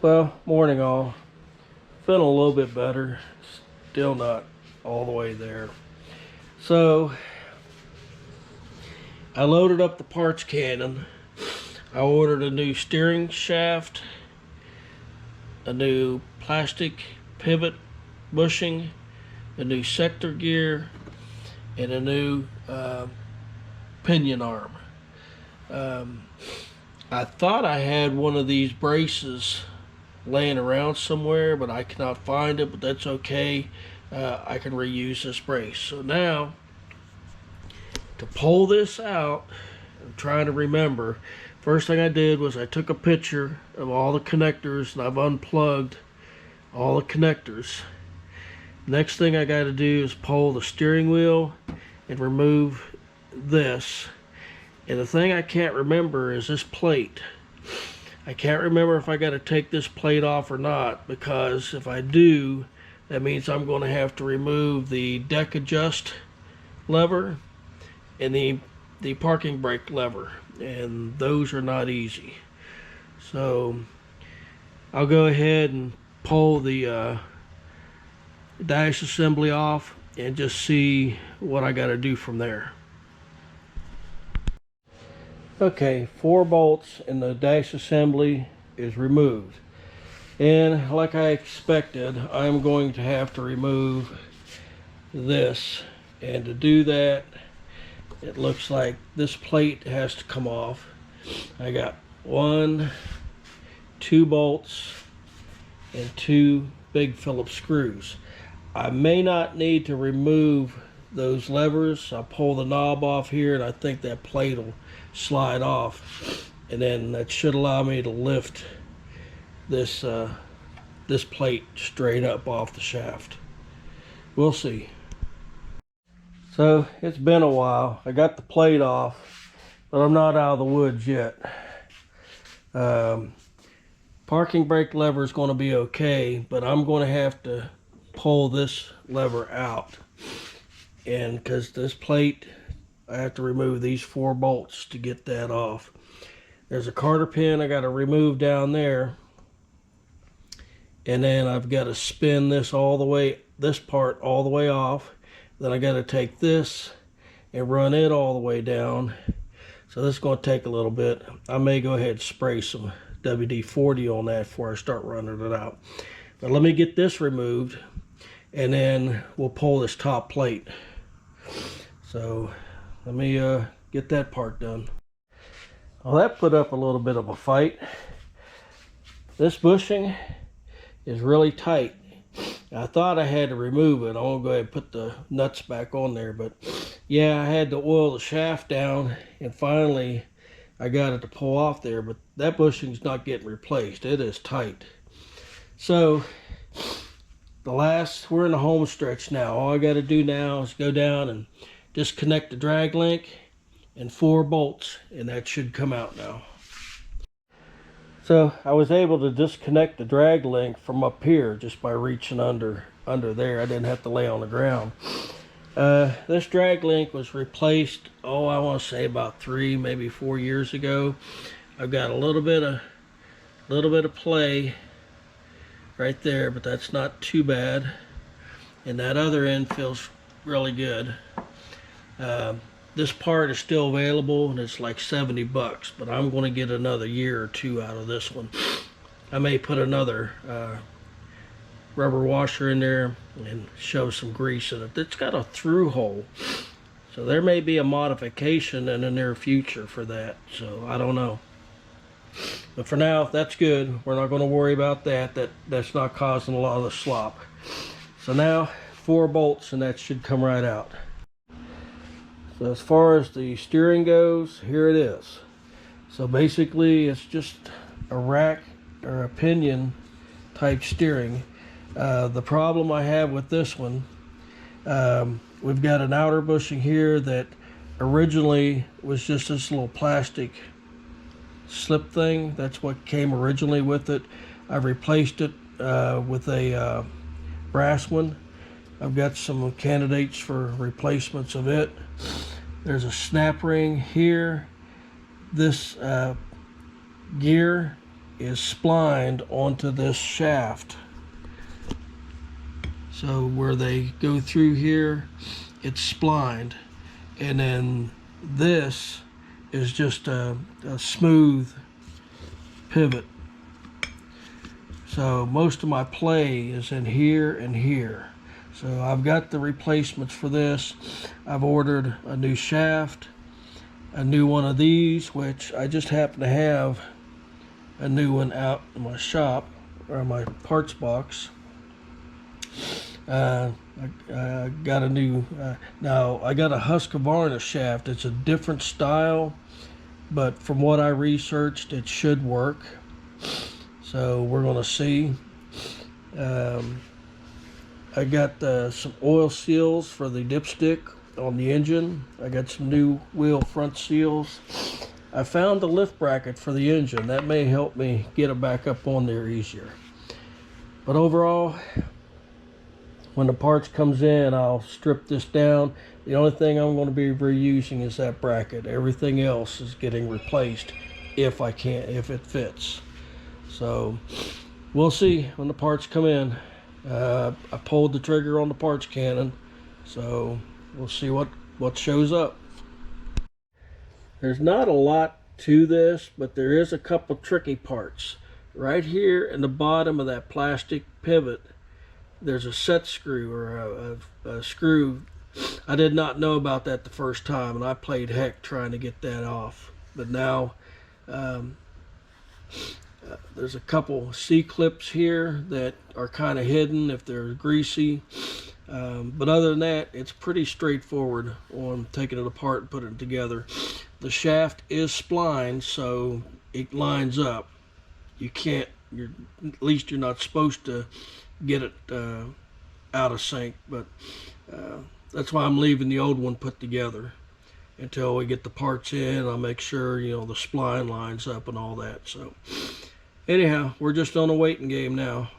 Well, morning all. Feeling a little bit better. Still not all the way there. So, I loaded up the parts cannon. I ordered a new steering shaft, a new plastic pivot bushing, a new sector gear, and a new pinion arm. I thought I had one of these braces laying around somewhere, but I cannot find it, but that's okay. I can reuse this brace. So now, to pull this out, I'm trying to remember. First thing I did was I took a picture of all the connectors and I've unplugged all the connectors. Next thing I got to do is pull the steering wheel and remove this. And the thing I can't remember is this plate. I can't remember if I got to take this plate off or not, because if I do, that means I'm going to have to remove the deck adjust lever and the parking brake lever, and those are not easy. So I'll go ahead and pull the dash assembly off and just see what I got to do from there. Okay, 4 bolts and the dash assembly is removed. And like I expected, I'm going to have to remove this. And to do that, it looks like this plate has to come off. I got 1, 2 bolts, and 2 big Phillips screws. I may not need to remove those levers. I'll pull the knob off here and I think that plate will slide off, and then that should allow me to lift this this plate straight up off the shaft. We'll see. So it's been a while. I got the plate off, but I'm not out of the woods yet. Parking brake lever is going to be okay, but I'm going to have to pull this lever out, and because this plate, I have to remove these 4 bolts to get that off. There's a Carter pin I got to remove down there, and then I've got to spin this all the way, this part all the way off. Then I got to take this and run it all the way down. So this is going to take a little bit. I may go ahead and spray some WD-40 on that before I start running it out. But let me get this removed, and then we'll pull this top plate. So let me get that part done. Well, that put up a little bit of a fight. This bushing is really tight. I thought I had to remove it. I won't go ahead and put the nuts back on there, but yeah, I had to oil the shaft down, and finally I got it to pull off there, but that bushing's not getting replaced. It is tight. So we're in the home stretch now. All I got to do now is go down and disconnect the drag link and 4 bolts, and that should come out now. So I was able to disconnect the drag link from up here just by reaching under there. I didn't have to lay on the ground. This drag link was replaced, I want to say about 3, maybe 4 years ago. I've got a little bit of play right there, but that's not too bad. And that other end feels really good. This part is still available, and it's like $70, but I'm going to get another year or 2 out of this one. I may put another rubber washer in there and shove some grease in it. It's got a through hole, so there may be a modification in the near future for that, so I don't know. But for now, that's good. We're not going to worry about that. That's not causing a lot of the slop. So now 4 bolts, and that should come right out. So as far as the steering goes, here it is. So basically it's just a rack or a pinion type steering. The problem I have with this one, we've got an outer bushing here that originally was just this little plastic slip thing. That's what came originally with it. I've replaced it with a brass one. I've got some candidates for replacements of it. There's a snap ring here. This gear is splined onto this shaft. So where they go through here, it's splined, and then this is just a smooth pivot. So most of my play is in here and here. So I've got the replacements for this. I've ordered a new shaft, a new one of these, which I just happen to have a new one out in my shop, or my parts box. I got a new, now I got a Husqvarna shaft. It's a different style, but from what I researched, it should work. So we're gonna see. I got some oil seals for the dipstick on the engine. I got some new wheel front seals. I found the lift bracket for the engine. That may help me get it back up on there easier. But overall, when the parts comes in, I'll strip this down. The only thing I'm going to be reusing is that bracket. Everything else is getting replaced if I can, if it fits. So we'll see when the parts come in. I pulled the trigger on the parts cannon, so we'll see what shows up. There's not a lot to this, but there is a couple tricky parts. Right here in the bottom of that plastic pivot, there's a set screw, or a screw. I did not know about that the first time, and I played heck trying to get that off. But now there's a couple C-clips here that are kind of hidden if they're greasy. But other than that, it's pretty straightforward on taking it apart and putting it together. The shaft is splined, so it lines up. You can't, at least you're not supposed to get it out of sync, but that's why I'm leaving the old one put together until we get the parts in. I'll make sure, you know, the spline lines up and all that. So anyhow, we're just on a waiting game now.